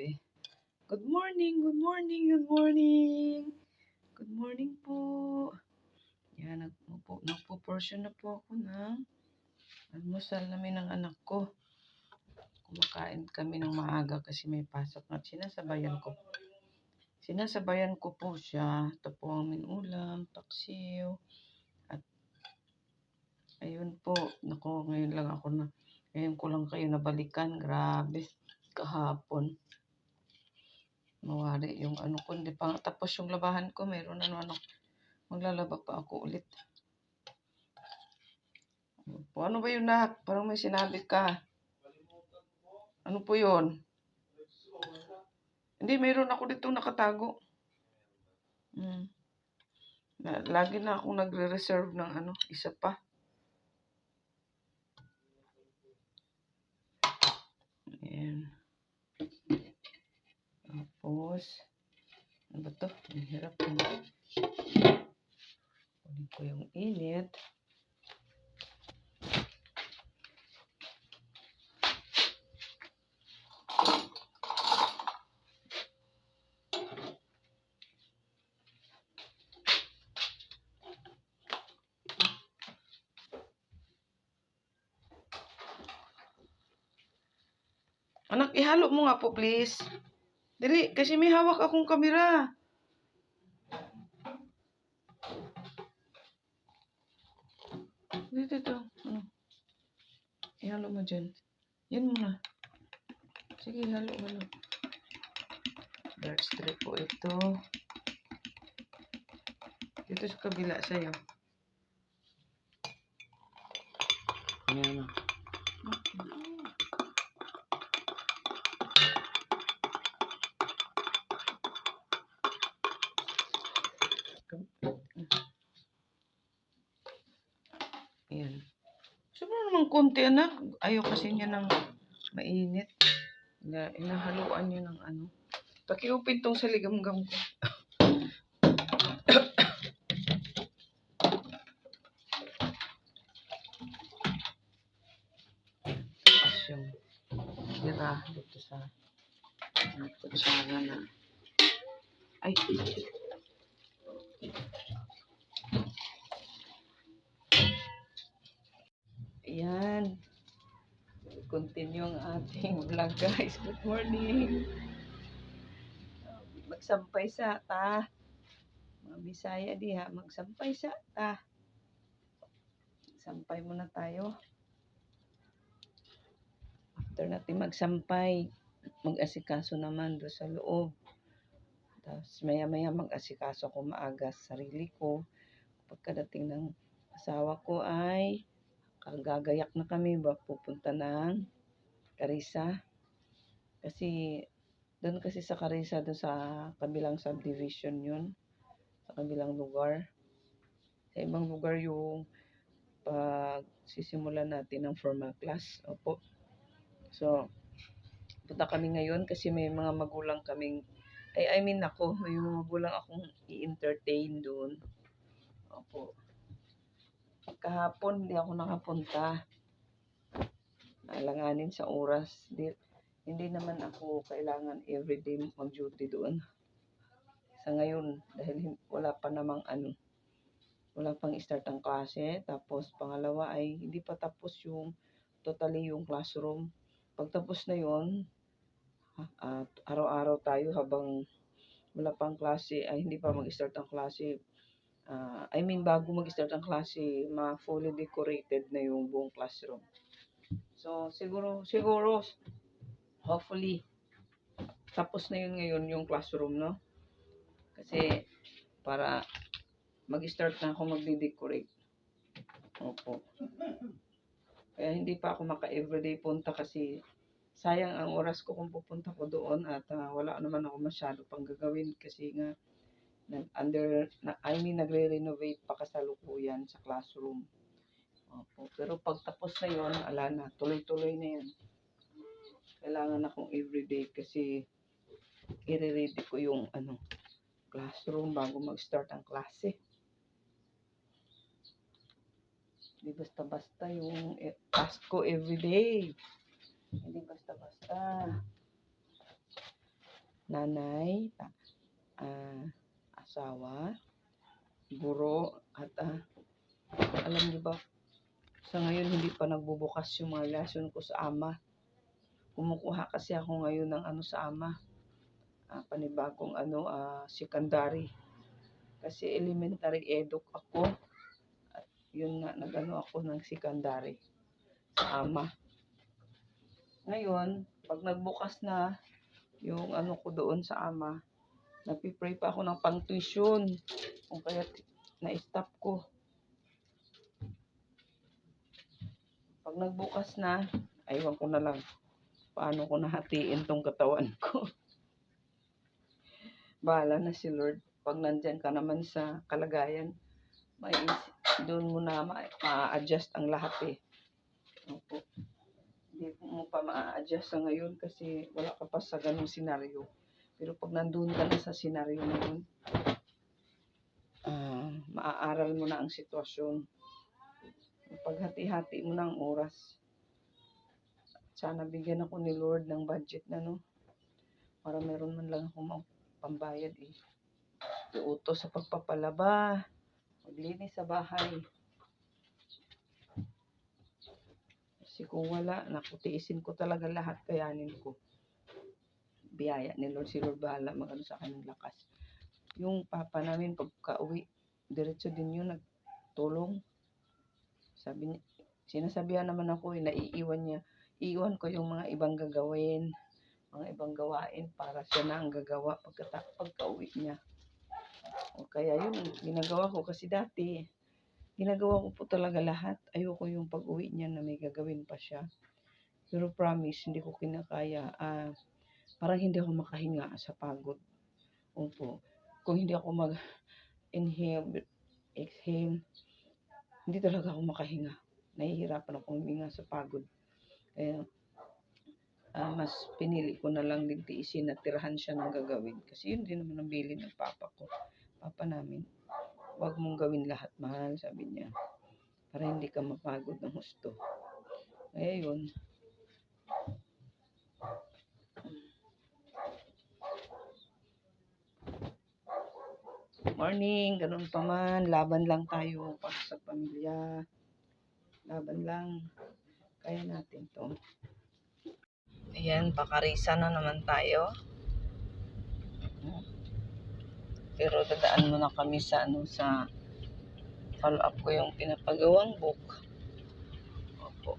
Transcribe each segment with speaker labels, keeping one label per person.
Speaker 1: Grabe. Good morning, good morning, good morning. Good morning po. Yan, nagpo-portion na po ako ng almusal namin ng anak ko. Kumakain kami ng maaga kasi may pasok na. Sinasabayan ko po siya. Ito po ang aming ulam, paksiw. At ayun po, ngayon ko lang kayo nabalikan. Grabe, kahapon. Mawari yung ano ko, hindi pa tapos yung labahan ko, mayroon na naman ako. Maglalaba pa ako ulit. Ano ba yun, nak? Parang may sinabi ka. Ano po yun? Hindi, mayroon ako dito nakatago. Lagi na akong nagre-reserve ng isa pa. Ayan. Tapos, ano ba to? Ang hirap. Kunin ko yung init. Anak, ihalo mo nga po, please. Dali, kasi may hawak akong kamera. Dito. Ano? Ihalo mo dyan. Yan muna. Sige, halo. Dark strip po ito. Dito sa kabila sa'yo. Ayan. Ayan. Sobrang naman konti, anak. Ayaw kasi niya ng mainit. Inahaluan niya ng ano. Pakiupin tong sa ligamgam ko. Tapos yung tira dito sa kutsara na. Ay! Ayan. Continue ang ating vlog, guys. Good morning. Magsampay sa ta. Mga Bisaya diha, magsampay sa ta. Sampay muna tayo. After natin magsampay, mag-asikaso naman doon sa loob. Tapos maya-maya mag-asikaso ko maaga sa sarili ko. Pagkadating ng asawa ko ay gagayak na kami pupunta ng Carissa. Kasi doon kasi sa Carissa, doon sa kabilang subdivision yun. Sa kabilang lugar. Sa ibang lugar yung sisimulan natin ng formal class. Opo. So, punta kami ngayon kasi may mga magulang kaming, may mga magulang akong i-entertain doon. Opo. Kahapon, hindi ako nakapunta. Alanganin sa oras. Hindi naman ako kailangan everyday mag-duty doon. Sa ngayon, dahil wala pang start ang klase. Tapos, pangalawa ay hindi pa tapos totally yung classroom. Pagtapos na yon, araw-araw tayo habang wala pang klase, ay hindi pa mag-start ang klase. Bago mag-start ang klase, fully decorated na yung buong classroom. So, siguro, hopefully, tapos na yun ngayon yung classroom, no? Kasi, para mag-start na ako magde-decorate. Opo. Kaya hindi pa ako maka-everyday punta kasi sayang ang oras ko kung pupunta ko doon at wala naman ako masyado pang gagawin kasi nga nagre-renovate pa kasalukuyan sa classroom. Opo. Pero pagtapos na yon, ala na, tuloy-tuloy na yan. Kailangan akong everyday kasi i-ready ko yung classroom bago mag-start ang klase. Hindi basta-basta yung task ko everyday. Hindi basta-basta. nanay, asawa, guro, at alam niyo ba, sa ngayon hindi pa nagbubukas yung mga relasyon ko sa ama. Kumukuha kasi ako ngayon ng sa ama. Panibagong secondary. Kasi elementary eduk ako. At yun nga, ako ng secondary sa ama. Ngayon, pag nagbukas na yung ko doon sa ama, nagpipray pa ako ng pang-tuition. Kung kaya na-stop ko. Pag nagbukas na, aywan ko na lang paano ko nahatiin tong katawan ko. Bahala na si Lord. Pag nandyan ka naman sa kalagayan, doon mo na ma-adjust ang lahat eh. Opo. Hindi mo pa ma-adjust sa ngayon kasi wala ka pa sa ganung senaryo. Pero pag nandun ka na sa senaryo na yun, maaaral mo na ang sitwasyon. Paghati-hati mo na ang oras. Sana bigyan ako ni Lord ng budget na para meron man lang akong pambayad eh. Iutos sa pagpapalaba, maglinis sa bahay. Kasi kung wala, tiisin ko talaga lahat, kayanin ko. Biyaya ni Lord, si Lord bahala sa akin ng lakas. Yung papa namin pagka-uwi, diretso din yun nagtulong. Sabi niya, sinasabihan naman ako naiiwan niya. Iiwan ko yung mga ibang gagawin, mga ibang gawain para siya na ang gagawa pagka-uwi niya. O kaya yun, ginagawa ko kasi dati, ginagawa ko po talaga lahat. Ayoko yung pag-uwi niya na may gagawin pa siya. Pero promise, hindi ko kinakaya. Parang hindi ako makahinga sa pagod. Opo. Kung hindi ako mag-inhale, exhale, hindi talaga ako makahinga. Nahihirapan akong huminga sa pagod. Kaya, mas pinili ko na lang din tiisin at tirahan siya ng gagawin. Kasi yun din naman ang bilin ng papa ko. Papa namin, huwag mong gawin lahat, mahal, sabi niya. Para hindi ka mapagod ng husto. Kaya yun. Morning, ganun pa man. Laban lang tayo para sa pamilya. Laban lang. Kaya natin to. Ayan, pakarisa na naman tayo. Pero dadaan muna kami sa sa follow up ko yung pinapagawang book. Opo.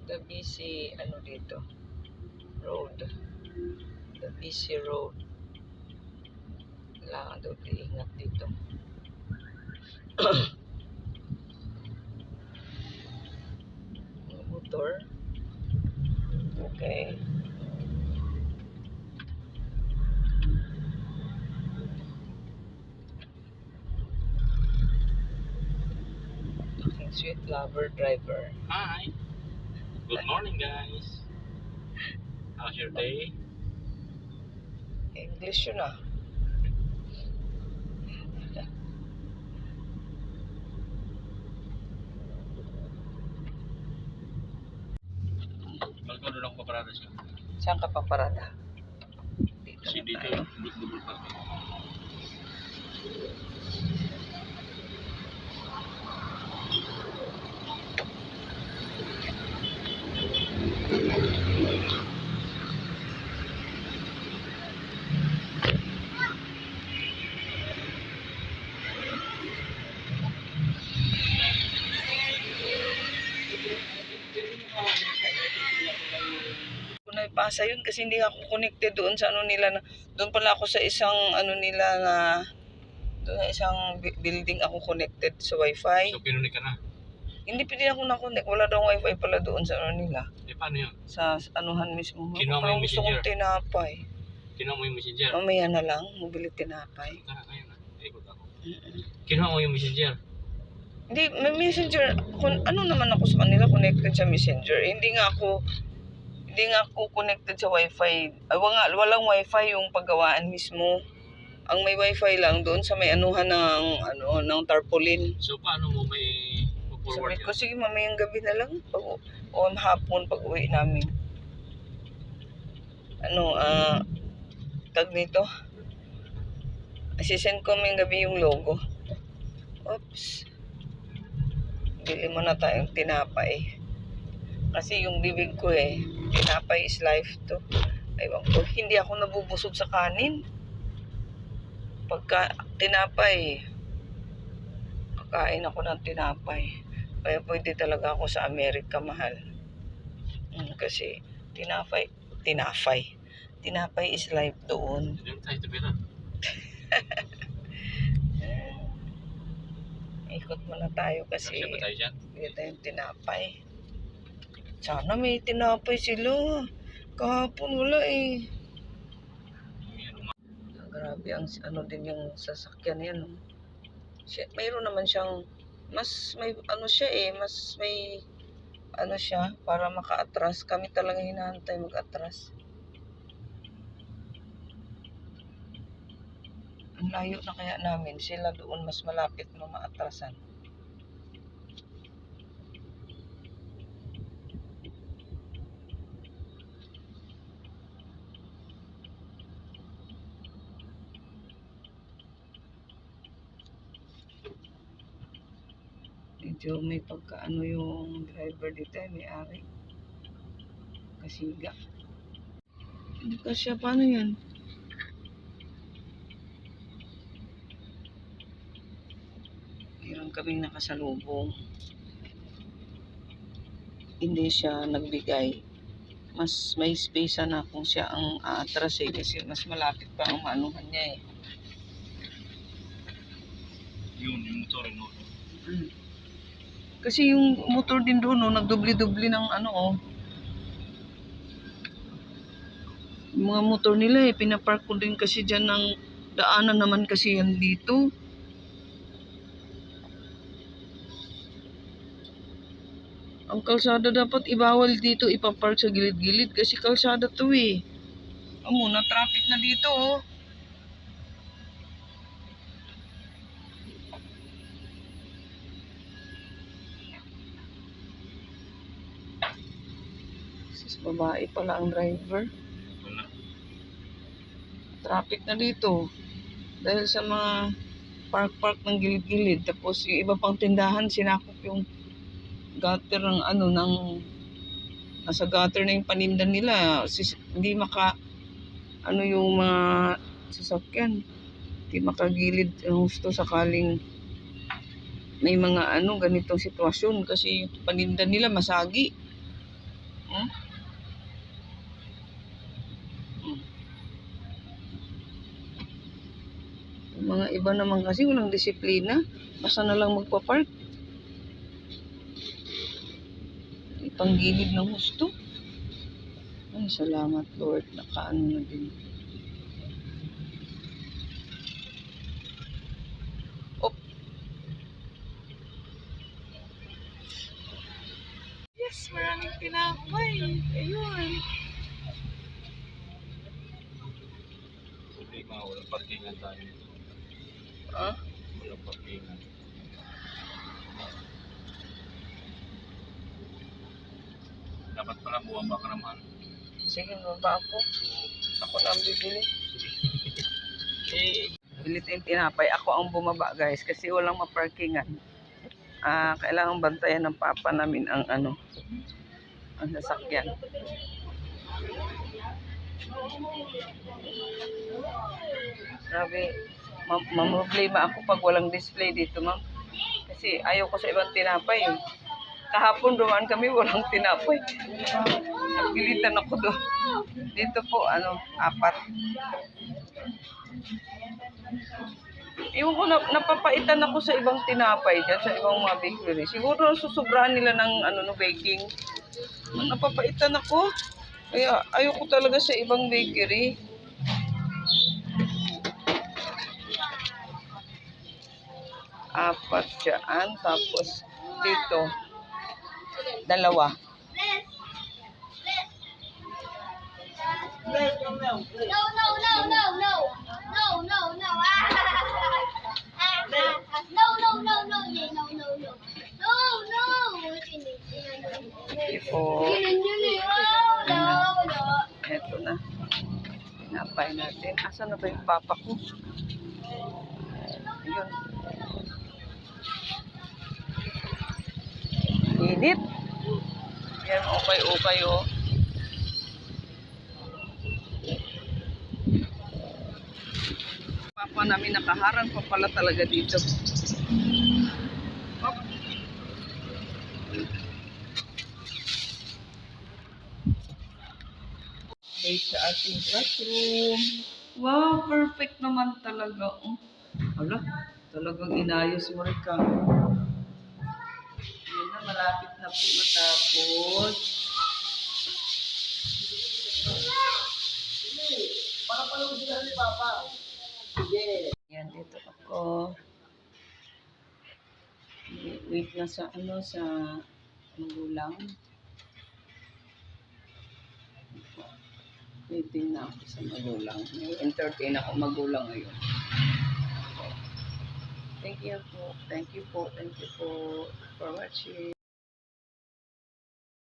Speaker 1: The busy dito road. The busy road. Kailangan daw iingat dito. Motor. Okay. Sweet lover driver.
Speaker 2: Hi. Good morning, guys. How's your day?
Speaker 1: English yun ah.
Speaker 2: Magkano lang paparada siya?
Speaker 1: Saan ka paparada? Dito
Speaker 2: Kasi
Speaker 1: na
Speaker 2: dito
Speaker 1: tayo.
Speaker 2: double park.
Speaker 1: Na ipasa yun kasi hindi ako connected doon sa nila na doon pala ako sa isang nila na doon sa isang building ako connected sa wifi.
Speaker 2: So pinunik ka na?
Speaker 1: Hindi pwede ako na-connect. Wala daw wifi pala doon sa nila.
Speaker 2: Eh paano yun?
Speaker 1: Sa anuhan mismo.
Speaker 2: Kinuha mo yung
Speaker 1: gusto
Speaker 2: messenger?
Speaker 1: kong tinapay.
Speaker 2: Kinuha mo yung messenger?
Speaker 1: Mamaya na lang, mabili tinapay.
Speaker 2: Tara, ngayon na. Ikot ako. Kinuha mo yung messenger?
Speaker 1: Hindi, may messenger. Ano naman ako sa kanila, connected sa messenger. Hindi nga ako connected sa wifi. Walang wifi yung paggawaan mismo. Ang may wifi lang doon sa may anuhan ng tarpaulin.
Speaker 2: So paano mo may forward
Speaker 1: Sabi ko,
Speaker 2: yun.
Speaker 1: sige, mamayang gabi na lang. O hapon pag uwi namin. Tag nito. Asisend ko mamayang gabi yung logo. Oops. Bili mo na tayong tinapay. Kasi yung bibig ko tinapay is life to. Ewan ko, hindi ako nabubusog sa kanin. Pagka tinapay, kakain ako ng tinapay. Kaya pwede talaga ako sa Amerika, mahal. Kasi tinapay is life doon.
Speaker 2: Hindi tayo tabira.
Speaker 1: Ikot muna tayo kasi
Speaker 2: Kasi ba tayo dyan?
Speaker 1: bili tayong tinapay. Sana may tinapay sila. Kahapon wala Grabe ang din yung sasakyan yan. Mayroon naman siyang mas may mas may siya para maka-atras. Kami talaga hinahantay mag-atras. Ang layo na kaya namin, sila doon mas malapit na maatrasan. Medyo may pagkaano yung driver dito, may-ari. Kasiga. Hindi ka siya, paano yan? Meron kaming nakasalubong. Hindi siya nagbigay. Mas may space na kung siya ang aatras kasi mas malapit pa ang maanuhan niya
Speaker 2: Yung motor no.
Speaker 1: Kasi yung motor din doon nagdubli-dubli ng Yung mga motor nila pinapark ko din kasi dyan ng daanan naman kasi yan dito. Ang kalsada dapat ibawal dito ipapark sa gilid-gilid kasi kalsada to na traffic na dito Sis, babae pala ang driver.
Speaker 2: Wala.
Speaker 1: Traffic na dito. Dahil sa mga park ng gilid-gilid. Tapos yung iba pang tindahan, sinakop yung gutter ng nasa gutter na yung paninda nila. Hindi yung mga sasakyan. Hindi makagilid ang gusto sakaling may mga ganitong sitwasyon. Kasi yung paninda nila masagi. Yung mga iba naman kasi walang disiplina. Basta na lang magpa-park. Ipanggilid ng husto. Ay, salamat Lord. Nakaano na din. Op. Yes, maraming tinapay. Ayun.
Speaker 2: Hindi mga walang parkingan tayo nito. Walang parkingan. Dapat pala buwang baka naman.
Speaker 1: Sige, baba ako. Ako na ang bibili. Bili tayong tinapay. Ako ang bumaba, guys. Kasi walang maparkingan. Kailangan bantayan ng papa namin ang ang sasakyan. Grabe. Problema ako pag walang display dito, ma'am. Kasi ayaw ko sa ibang tinapay. Kahapon dumaan kami, walang tinapay. Napilitan ako doon. Dito po, 4. Ewan ko, napapaitan ako sa ibang tinapay dyan, sa ibang mga bakery. Siguro susobrahan nila ng baking. Napapaitan ako. Kaya ayoko talaga sa ibang bakery. Apat dyan. Tapos dito, 2.
Speaker 3: No, no, no, no, no, no. No, no, no. No, no, no, no, no, no, no. No. no.
Speaker 1: Sige po. Eto na. Pinapay natin. Asan na ba yung papa ko? Ayun. Init. Yan, okay, oh. Papa namin nakaharang pa pala talaga dito. Hop. Okay, sa ating classroom. Wow, perfect naman talaga. Oh. Hala, talagang inayos mo rin ka. Yun na, malapit na po matapos. Para pala sila ni Papa. Sige. Yan, dito ako. Wait na sa sa magulang. Waiting na ako sa magulang. May entertain ako magulang ngayon. Thank you po. Thank you po for watching.